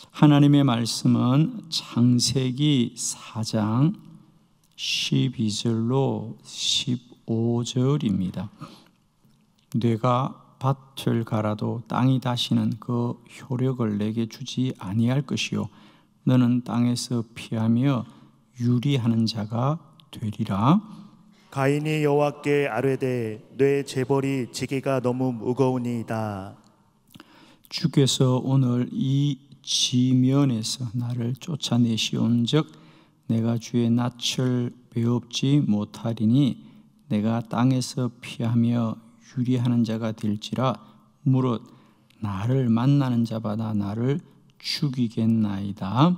하나님의 말씀은 창세기 4장 12절로 15절입니다. 내가 밭을 갈아도 땅이 다시는 그 효력을 내게 주지 아니할 것이요 너는 땅에서 피하며 유리하는 자가 되리라. 가인이 여호와께 아뢰되 내 재벌이 지기가 너무 무거우니이다. 주께서 오늘 이 지면에서 나를 쫓아내시온즉 내가 주의 낯을 배웁지 못하리니 내가 땅에서 피하며 유리하는 자가 될지라. 무릇 나를 만나는 자마다 나를 죽이겠나이다.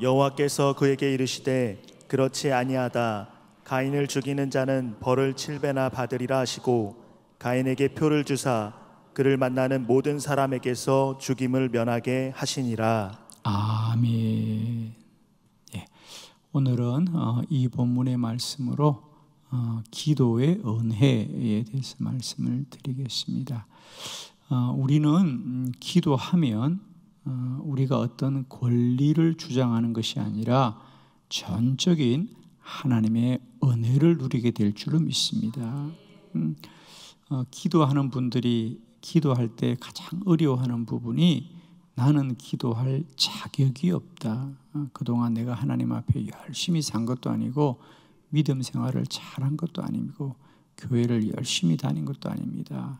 여호와께서 그에게 이르시되 그렇지 아니하다. 가인을 죽이는 자는 벌을 7배나 받으리라 하시고 가인에게 표를 주사 그를 만나는 모든 사람에게서 죽임을 면하게 하시니라. 아멘. 예. 오늘은 이 본문의 말씀으로 기도의 은혜에 대해서 말씀을 드리겠습니다. 우리는 기도하면 우리가 어떤 권리를 주장하는 것이 아니라 전적인 하나님의 은혜를 누리게 될 줄로 믿습니다. 기도하는 분들이 기도할 때 가장 어려워하는 부분이 나는 기도할 자격이 없다. 그동안 내가 하나님 앞에 열심히 산 것도 아니고 믿음 생활을 잘한 것도 아니고 교회를 열심히 다닌 것도 아닙니다.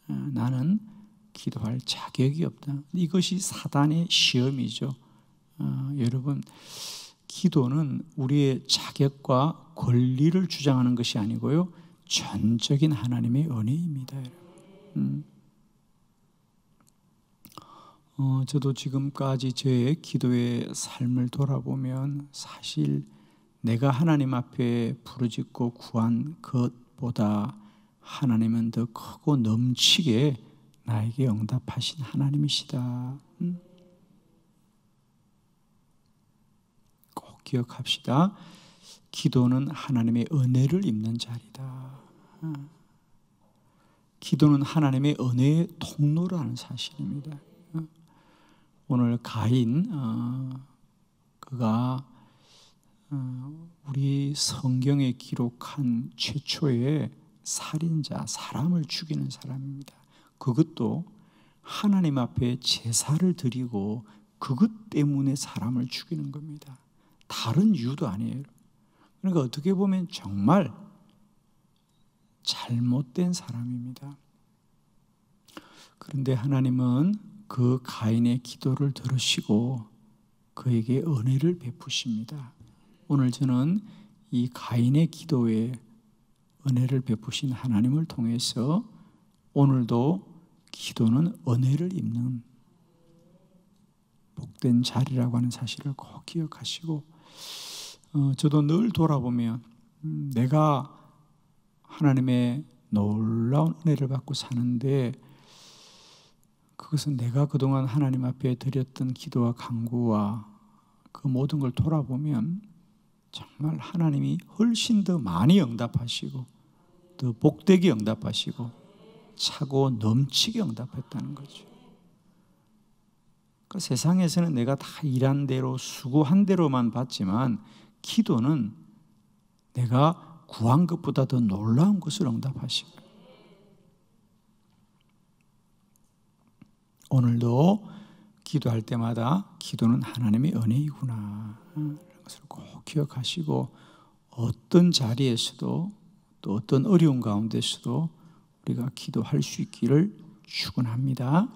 나는 기도할 자격이 없다. 이것이 사단의 시험이죠. 여러분, 기도는 우리의 자격과 권리를 주장하는 것이 아니고요, 전적인 하나님의 은혜입니다. 저도 지금까지 저의 기도의 삶을 돌아보면 사실 내가 하나님 앞에 부르짖고 구한 것보다 하나님은 더 크고 넘치게 나에게 응답하신 하나님이시다. 꼭 기억합시다. 기도는 하나님의 은혜를 입는 자리다. 기도는 하나님의 은혜의 통로라는 사실입니다. 오늘 가인, 그가 우리 성경에 기록한 최초의 살인자, 사람을 죽이는 사람입니다. 그것도 하나님 앞에 제사를 드리고 그것 때문에 사람을 죽이는 겁니다. 다른 이유도 아니에요. 그러니까 어떻게 보면 정말 잘못된 사람입니다. 그런데 하나님은 그 가인의 기도를 들으시고 그에게 은혜를 베푸십니다. 오늘 저는 이 가인의 기도에 은혜를 베푸신 하나님을 통해서 오늘도 기도는 은혜를 입는 복된 자리라고 하는 사실을 꼭 기억하시고, 저도 늘 돌아보면 내가 하나님의 놀라운 은혜를 받고 사는데 그것은 내가 그동안 하나님 앞에 드렸던 기도와 간구와 그 모든 걸 돌아보면 정말 하나님이 훨씬 더 많이 응답하시고 더 복되게 응답하시고 차고 넘치게 응답했다는 거죠. 그러니까 세상에서는 내가 다 일한 대로 수고한 대로만 받지만 기도는 내가 구한 것보다 더 놀라운 것을 응답하시고, 오늘도 기도할 때마다 기도는 하나님의 은혜이구나 이런 것을 꼭 기억하시고, 어떤 자리에서도 또 어떤 어려운 가운데서도 우리가 기도할 수 있기를 축원합니다.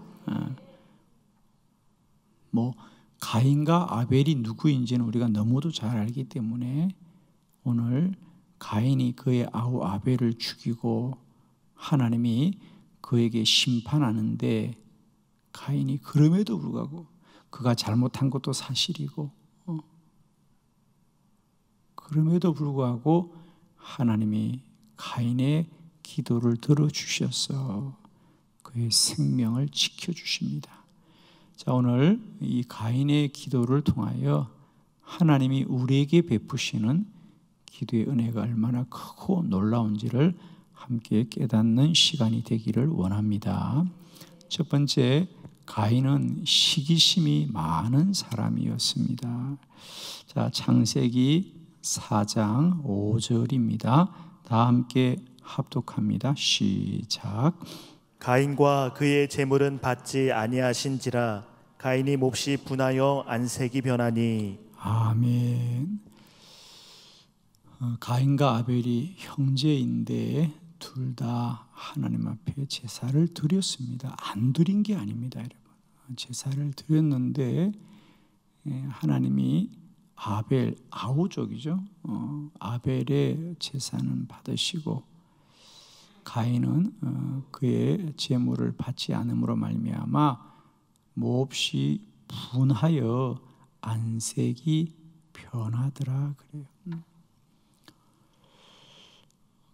가인과 아벨이 누구인지는 우리가 너무도 잘 알기 때문에 오늘 가인이 그의 아우 아벨을 죽이고 하나님이 그에게 심판하는데, 가인이 그럼에도 불구하고 그가 잘못한 것도 사실이고 그럼에도 불구하고 하나님이 가인의 기도를 들어주셔서 그의 생명을 지켜주십니다. 자, 오늘 이 가인의 기도를 통하여 하나님이 우리에게 베푸시는 기도의 은혜가 얼마나 크고 놀라운지를 함께 깨닫는 시간이 되기를 원합니다. 첫 번째, 가인은 시기심이 많은 사람이었습니다. 자, 창세기 4장 5절입니다. 다 함께 합독합니다. 시작. 가인과 그의 재물은 받지 아니하신지라 가인이 몹시 분하여 안색이 변하니. 아멘. 가인과 아벨이 형제인데 둘 다 하나님 앞에 제사를 드렸습니다. 안 드린 게 아닙니다, 여러분. 제사를 드렸는데 하나님이 아벨, 아우족이죠. 아벨의 제사는 받으시고 가인은 그의 제물을 받지 않음으로 말미암아 몹시 분하여 안색이 변하더라 그래요.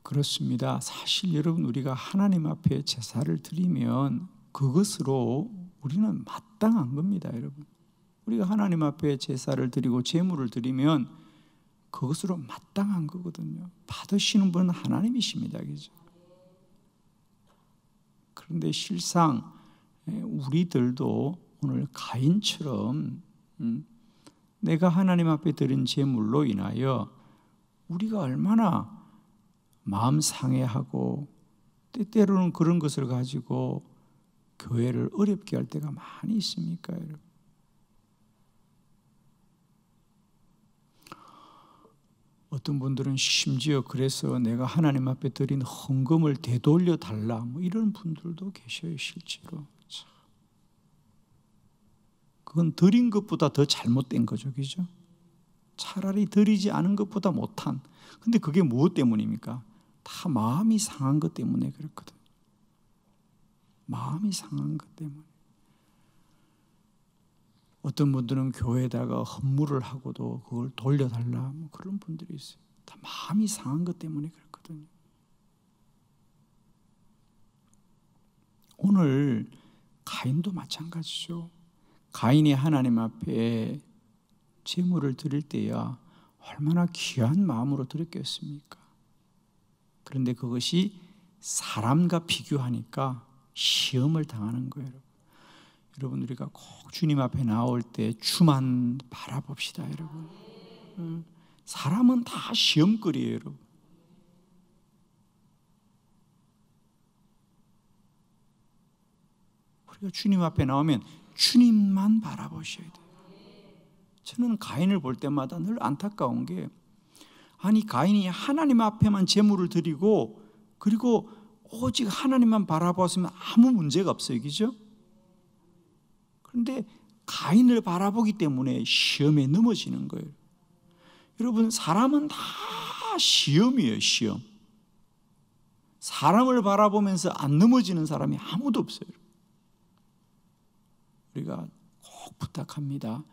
그렇습니다. 사실 여러분, 우리가 하나님 앞에 제사를 드리면 그것으로 우리는 마땅한 겁니다, 여러분. 우리가 하나님 앞에 제사를 드리고 제물을 드리면 그것으로 마땅한 거거든요. 받으시는 분은 하나님이십니다, 그죠? 그런데 실상 우리들도 오늘 가인처럼 내가 하나님 앞에 드린 제물로 인하여 우리가 얼마나 마음 상해하고 때때로는 그런 것을 가지고 교회를 어렵게 할 때가 많이 있습니까, 여러분? 어떤 분들은 심지어 그래서 내가 하나님 앞에 드린 헌금을 되돌려 달라 뭐 이런 분들도 계셔요, 실제로. 그건 드린 것보다 더 잘못된 거죠, 그죠? 차라리 드리지 않은 것보다 못한. 근데 그게 무엇 때문입니까? 다 마음이 상한 것 때문에 그렇거든요. 마음이 상한 것 때문에. 어떤 분들은 교회에다가 헌물을 하고도 그걸 돌려달라 뭐 그런 분들이 있어요. 다 마음이 상한 것 때문에 그렇거든요. 오늘 가인도 마찬가지죠. 가인이 하나님 앞에 제물을 드릴 때야 얼마나 귀한 마음으로 드렸겠습니까? 그런데 그것이 사람과 비교하니까 시험을 당하는 거예요. 여러분, 우리가 꼭 주님 앞에 나올 때 주만 바라봅시다, 여러분. 사람은 다 시험거리예요, 여러분. 우리가 주님 앞에 나오면 주님만 바라보셔야 돼요. 저는 가인을 볼 때마다 늘 안타까운 게, 아니 가인이 하나님 앞에만 제물을 드리고 그리고 오직 하나님만 바라보았으면 아무 문제가 없어요, 그죠? 그런데 가인을 바라보기 때문에 시험에 넘어지는 거예요. 여러분, 사람은 다 시험이에요, 시험. 사람을 바라보면서 안 넘어지는 사람이 아무도 없어요. 우리가 꼭 부탁합니다.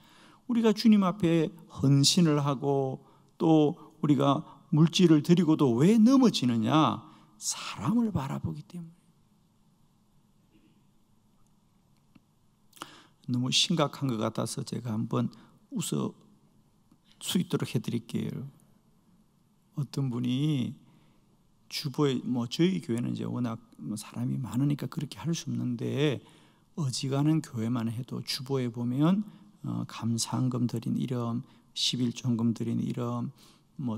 우리가 주님 앞에 헌신을 하고 또 우리가 물질을 드리고도 왜 넘어지느냐? 사람을 바라보기 때문에. 너무 심각한 것 같아서 제가 한번 웃을 수 있도록 해드릴게요. 어떤 분이 주보에, 저희 교회는 이제 워낙 사람이 많으니까 그렇게 할 수 없는데, 어지간한 교회만 해도 주보에 보면 감사헌금 드린 이름, 11조헌금 드린 이름,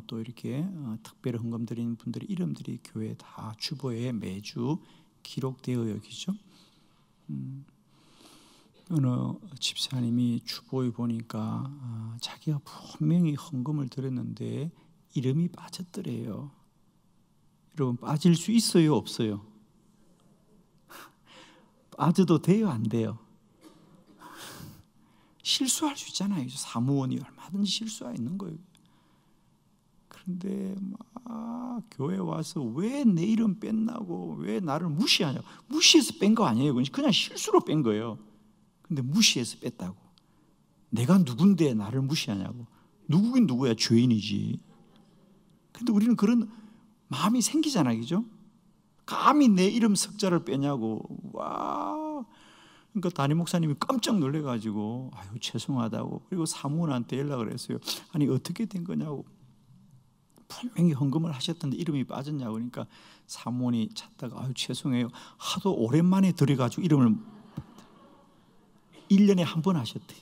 또 이렇게 특별 헌금 드리는 분들의 이름들이 교회 다 주보에 매주 기록되어 여기죠. 어느 집사님이 주보에 보니까 자기가 분명히 헌금을 드렸는데 이름이 빠졌더래요. 여러분, 빠질 수 있어요, 없어요? 빠져도 돼요, 안 돼요? 실수할 수 있잖아요. 사무원이 얼마든지 실수가 있는 거예요. 그런데 막 교회 와서 왜 내 이름 뺐나고, 왜 나를 무시하냐고. 무시해서 뺀 거 아니에요. 그냥 실수로 뺀 거예요. 근데 무시해서 뺐다고. 내가 누군데 나를 무시하냐고. 누구긴 누구야, 죄인이지. 근데 우리는 그런 마음이 생기잖아요, 그죠? 감히 내 이름 석자를 빼냐고. 와. 그러니까 담임 목사님이 깜짝 놀래가지고 아유 죄송하다고. 그리고 사무원한테 연락을 했어요. 아니 어떻게 된 거냐고. 분명히 헌금을 하셨던데 이름이 빠졌냐고. 그러니까 사무원이 찾다가 아유 죄송해요. 하도 오랜만에 들어가지고 이름을. 1년에 한 번 하셨대.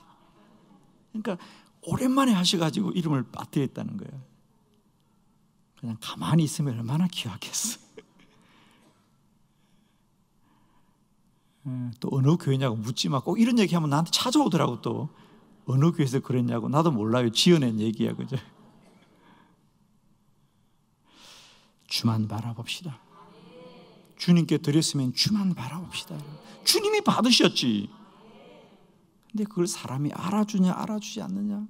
그러니까 오랜만에 하셔가지고 이름을 빠뜨렸다는 거예요. 그냥 가만히 있으면 얼마나 귀하겠어. 또 어느 교회냐고 묻지 마. 꼭 이런 얘기하면 나한테 찾아오더라고. 또 어느 교회에서 그랬냐고. 나도 몰라요. 지어낸 얘기야, 그죠? 주만 바라봅시다. 주님께 드렸으면 주만 바라봅시다. 주님이 받으셨지. 근데 그걸 사람이 알아주냐 알아주지 않느냐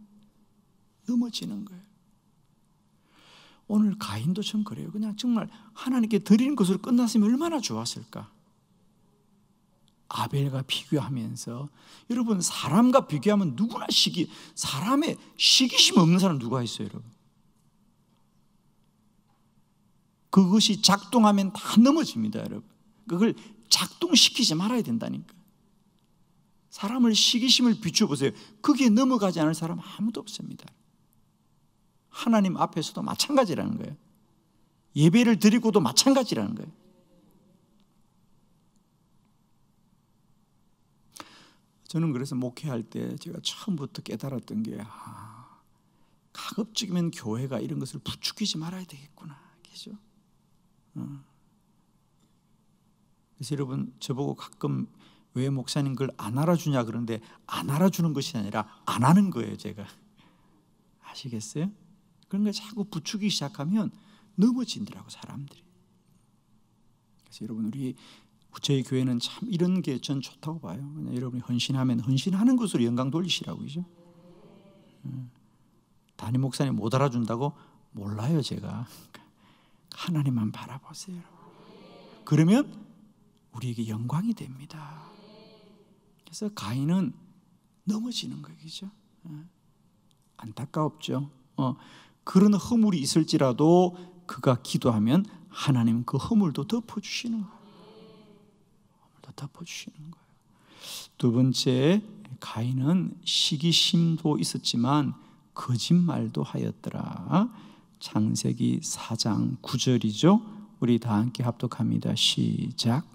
넘어지는 거예요. 오늘 가인도 좀 그래요. 그냥 정말 하나님께 드리는 것으로 끝났으면 얼마나 좋았을까. 아벨과 비교하면서, 여러분 사람과 비교하면 누구나 사람의 시기심 없는 사람 누가 있어요, 여러분? 그것이 작동하면 다 넘어집니다, 여러분. 그걸 작동시키지 말아야 된다니까. 사람을 시기심을 비춰보세요. 거기에 넘어가지 않을 사람 아무도 없습니다. 하나님 앞에서도 마찬가지라는 거예요. 예배를 드리고도 마찬가지라는 거예요. 저는 그래서 목회할 때 제가 처음부터 깨달았던 게, 가급적이면 교회가 이런 것을 부추기지 말아야 되겠구나. 그죠? 그래서 여러분, 저보고 가끔 왜 목사님 그걸 안 알아주냐 그러는데, 안 알아주는 것이 아니라 안 하는 거예요, 제가. 아시겠어요? 그런 걸 자꾸 부추기기 시작하면 넘어진더라고, 사람들이. 그래서 여러분, 저희 교회는 참 이런 게 전 좋다고 봐요. 그냥 여러분이 헌신하면 헌신하는 것으로 영광 돌리시라고, 그죠? 담임 목사님 못 알아준다고? 몰라요, 제가. 하나님만 바라보세요. 그러면 우리에게 영광이 됩니다. 그래서 가인은 넘어지는 거예요, 그죠? 안타깝죠. 그런 허물이 있을지라도 그가 기도하면 하나님 그 허물도 덮어주시는 거예요. 허물도 덮어주시는 거예요. 두 번째, 가인은 시기심도 있었지만 거짓말도 하였더라. 창세기 4장 9절이죠. 우리 다 함께 합독합니다. 시작.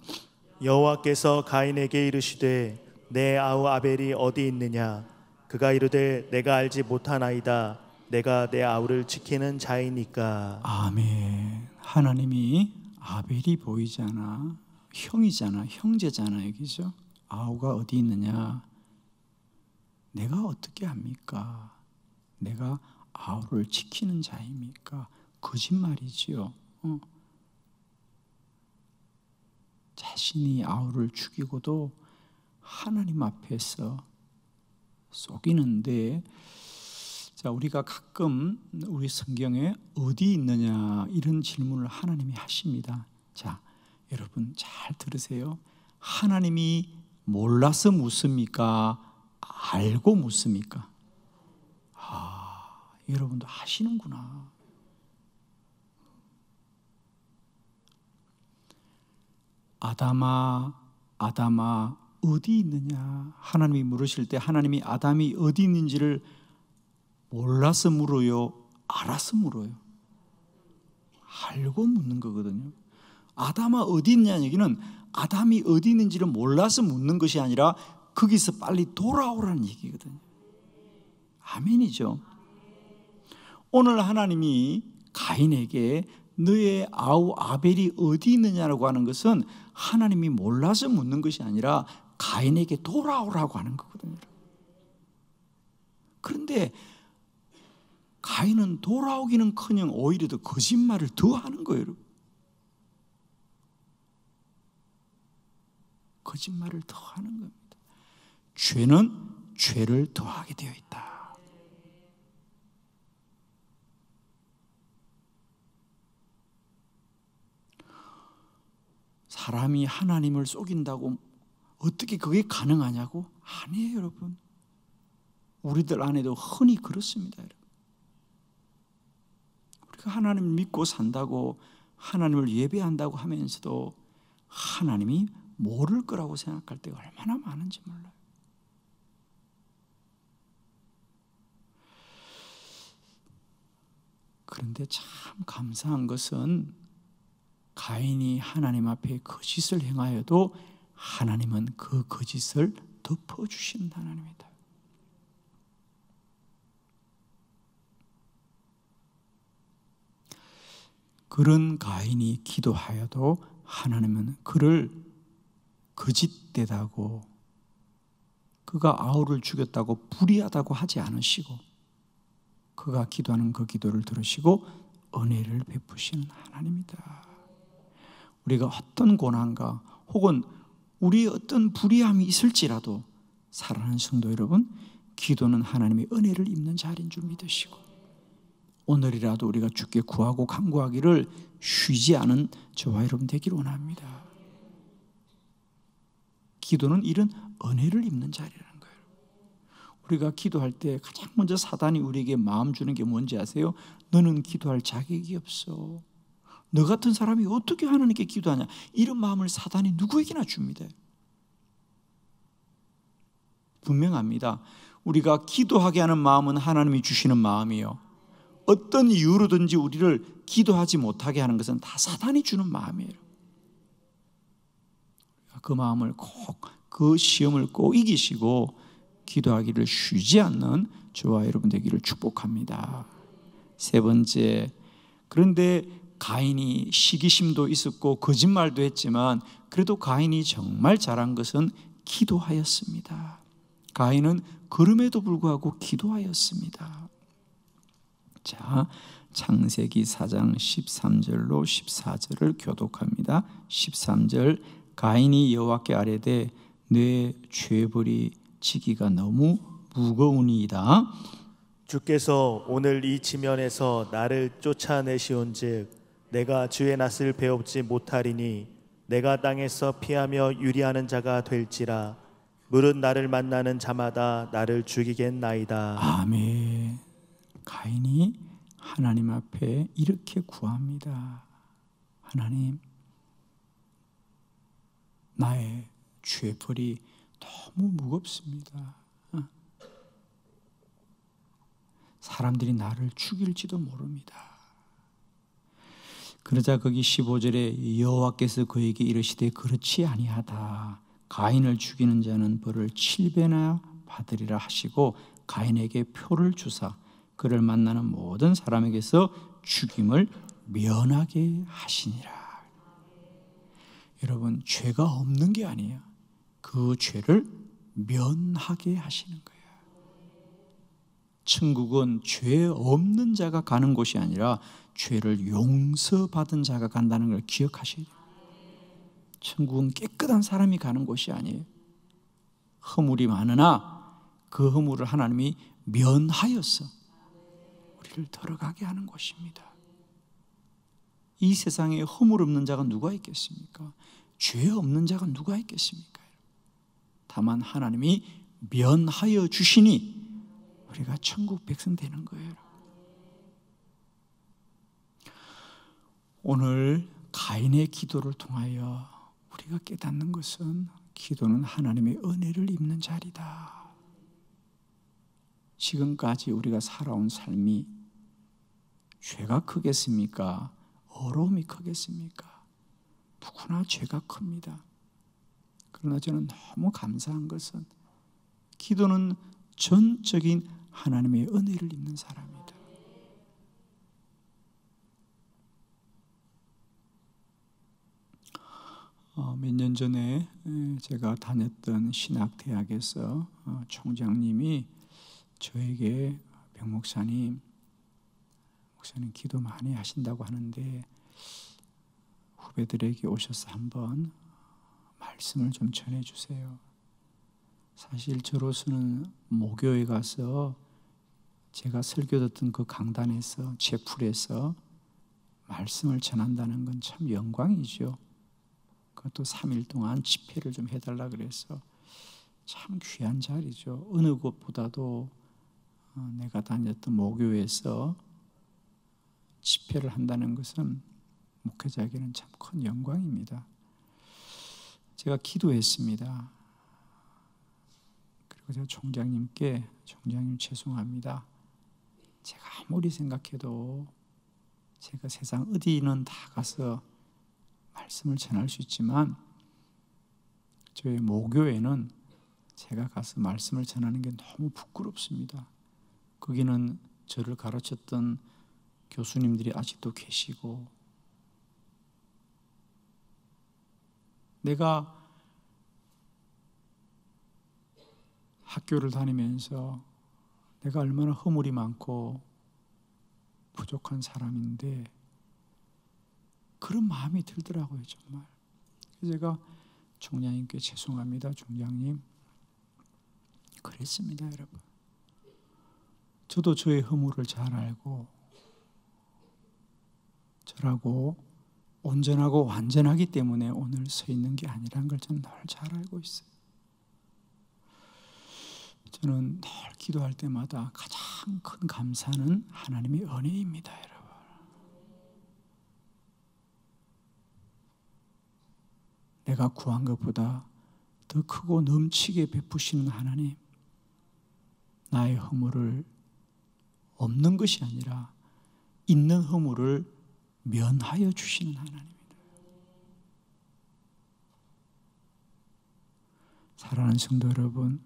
여호와께서 가인에게 이르시되 내 아우 아벨이 어디 있느냐? 그가 이르되 내가 알지 못하나이다. 내가 내 아우를 지키는 자이니까. 아멘. 하나님이 아벨이 보이잖아. 형이잖아. 형제잖아요. 그죠? 아우가 어디 있느냐? 내가 어떻게 합니까? 내가 아우를 지키는 자입니까? 거짓말이지요. 자신이 아우를 죽이고도 하나님 앞에서 속이는데, 자, 우리가 가끔 우리 성경에 어디 있느냐 이런 질문을 하나님이 하십니다. 자, 여러분 잘 들으세요. 하나님이 몰라서 묻습니까? 알고 묻습니까? 여러분도 아시는구나. 아담아 어디 있느냐? 하나님이 물으실 때 하나님이 아담이 어디 있는지를 몰라서 물어요? 알아서 물어요? 알고 묻는 거거든요. 아담아 어디 있냐는 얘기는 아담이 어디 있는지를 몰라서 묻는 것이 아니라 거기서 빨리 돌아오라는 얘기거든요. 아멘이죠. 오늘 하나님이 가인에게 너의 아우 아벨이 어디 있느냐라고 하는 것은 하나님이 몰라서 묻는 것이 아니라 가인에게 돌아오라고 하는 거거든요. 그런데 가인은 돌아오기는커녕 오히려 더 거짓말을 더 하는 거예요. 여러분. 거짓말을 더 하는 겁니다. 죄는 죄를 더하게 되어 있다. 사람이 하나님을 속인다고 어떻게 그게 가능하냐고? 아니에요, 여러분. 우리들 안에도 흔히 그렇습니다, 여러분. 우리가 하나님을 믿고 산다고, 하나님을 예배한다고 하면서도 하나님이 모를 거라고 생각할 때가 얼마나 많은지 몰라요. 그런데 참 감사한 것은 가인이 하나님 앞에 거짓을 행하여도 하나님은 그 거짓을 덮어주시는 하나님이다. 그런 가인이 기도하여도 하나님은 그를 거짓되다고, 그가 아우를 죽였다고 불의하다고 하지 않으시고, 그가 기도하는 그 기도를 들으시고 은혜를 베푸시는 하나님이다. 우리가 어떤 고난과 혹은 우리의 어떤 불의함이 있을지라도 사랑하는 성도 여러분, 기도는 하나님의 은혜를 입는 자리인 줄 믿으시고, 오늘이라도 우리가 주께 구하고 간구하기를 쉬지 않은 저와 여러분 되기를 원합니다. 기도는 이런 은혜를 입는 자리라는 거예요. 우리가 기도할 때 가장 먼저 사단이 우리에게 마음 주는 게 뭔지 아세요? 너는 기도할 자격이 없어. 너 같은 사람이 어떻게 하나님께 기도하냐. 이런 마음을 사단이 누구에게나 줍니다. 분명합니다. 우리가 기도하게 하는 마음은 하나님이 주시는 마음이요, 어떤 이유로든지 우리를 기도하지 못하게 하는 것은 다 사단이 주는 마음이에요. 그 마음을 꼭, 그 시험을 꼭 이기시고 기도하기를 쉬지 않는 저와 여러분 되기를 축복합니다. 세 번째, 그런데 가인이 시기심도 있었고 거짓말도 했지만 그래도 가인이 정말 잘한 것은 기도하였습니다. 가인은 그럼에도 불구하고 기도하였습니다. 자, 창세기 4장 13절로 14절을 교독합니다. 13절, 가인이 여호와께 아뢰되 내 죄벌이 지기가 너무 무거우니이다. 주께서 오늘 이 지면에서 나를 쫓아내시온즉 내가 주의 낯을 배웁지 못하리니 내가 땅에서 피하며 유리하는 자가 될지라 물은 나를 만나는 자마다 나를 죽이겠나이다. 아멘. 가인이 하나님 앞에 이렇게 구합니다. 하나님, 나의 죄벌이 너무 무겁습니다. 사람들이 나를 죽일지도 모릅니다. 그러자 거기 15절에 여호와께서 그에게 이르시되 그렇지 아니하다. 가인을 죽이는 자는 벌을 7배나 받으리라 하시고 가인에게 표를 주사 그를 만나는 모든 사람에게서 죽임을 면하게 하시니라. 여러분, 죄가 없는 게 아니에요. 그 죄를 면하게 하시는 거예요. 천국은 죄 없는 자가 가는 곳이 아니라 죄를 용서받은 자가 간다는 걸 기억하셔야 돼요. 천국은 깨끗한 사람이 가는 곳이 아니에요. 허물이 많으나 그 허물을 하나님이 면하여서 우리를 들어가게 하는 곳입니다. 이 세상에 허물 없는 자가 누가 있겠습니까? 죄 없는 자가 누가 있겠습니까? 다만 하나님이 면하여 주시니 우리가 천국 백성 되는 거예요. 오늘 가인의 기도를 통하여 우리가 깨닫는 것은 기도는 하나님의 은혜를 입는 자리다. 지금까지 우리가 살아온 삶이 죄가 크겠습니까? 어려움이 크겠습니까? 누구나 죄가 큽니다. 그러나 저는 너무 감사한 것은 기도는 전적인 하나님의 은혜를 입는 사람이다. 몇 년 전에 제가 다녔던 신학대학에서 총장님이 저에게 백 목사님 기도 많이 하신다고 하는데 후배들에게 오셔서 한번 말씀을 좀 전해주세요. 사실 저로서는 모교에 가서 제가 설교 듣던 그 강단에서 제풀에서 말씀을 전한다는 건 참 영광이죠. 그것도 3일 동안 집회를 좀 해달라 그래서 참 귀한 자리죠. 어느 곳보다도 내가 다녔던 모교에서 집회를 한다는 것은 목회자에게는 참 큰 영광입니다. 제가 기도했습니다. 그리고 제가 총장님께 총장님 죄송합니다. 제가 아무리 생각해도 제가 세상 어디는 다 가서 말씀을 전할 수 있지만 저희 모교에는 제가 가서 말씀을 전하는 게 너무 부끄럽습니다. 거기는 저를 가르쳤던 교수님들이 아직도 계시고, 내가 학교를 다니면서 내가 얼마나 허물이 많고 부족한 사람인데 그런 마음이 들더라고요, 정말. 그래서 제가 총장님께 죄송합니다, 총장님. 그랬습니다, 여러분. 저도 저의 허물을 잘 알고 저라고 온전하고 완전하기 때문에 오늘 서 있는 게 아니라는 걸 저는 늘 잘 알고 있어요. 저는 늘 기도할 때마다 가장 큰 감사는 하나님의 은혜입니다, 여러분. 내가 구한 것보다 더 크고 넘치게 베푸시는 하나님, 나의 허물을 없는 것이 아니라 있는 허물을 면하여 주시는 하나님입니다. 사랑하는 성도 여러분,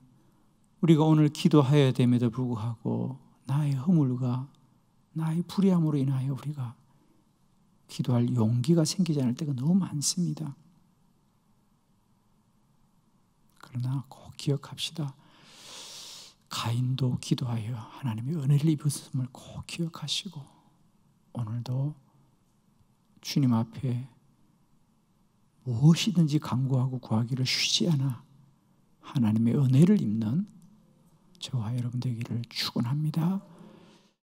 우리가 오늘 기도해야 됨에도 불구하고 나의 허물과 나의 불의함으로 인하여 우리가 기도할 용기가 생기지 않을 때가 너무 많습니다. 그러나 꼭 기억합시다. 가인도 기도하여 하나님의 은혜를 입었음을 꼭 기억하시고 오늘도 주님 앞에 무엇이든지 간구하고 구하기를 쉬지 않아 하나님의 은혜를 입는 저와 여러분 되기를 축원합니다.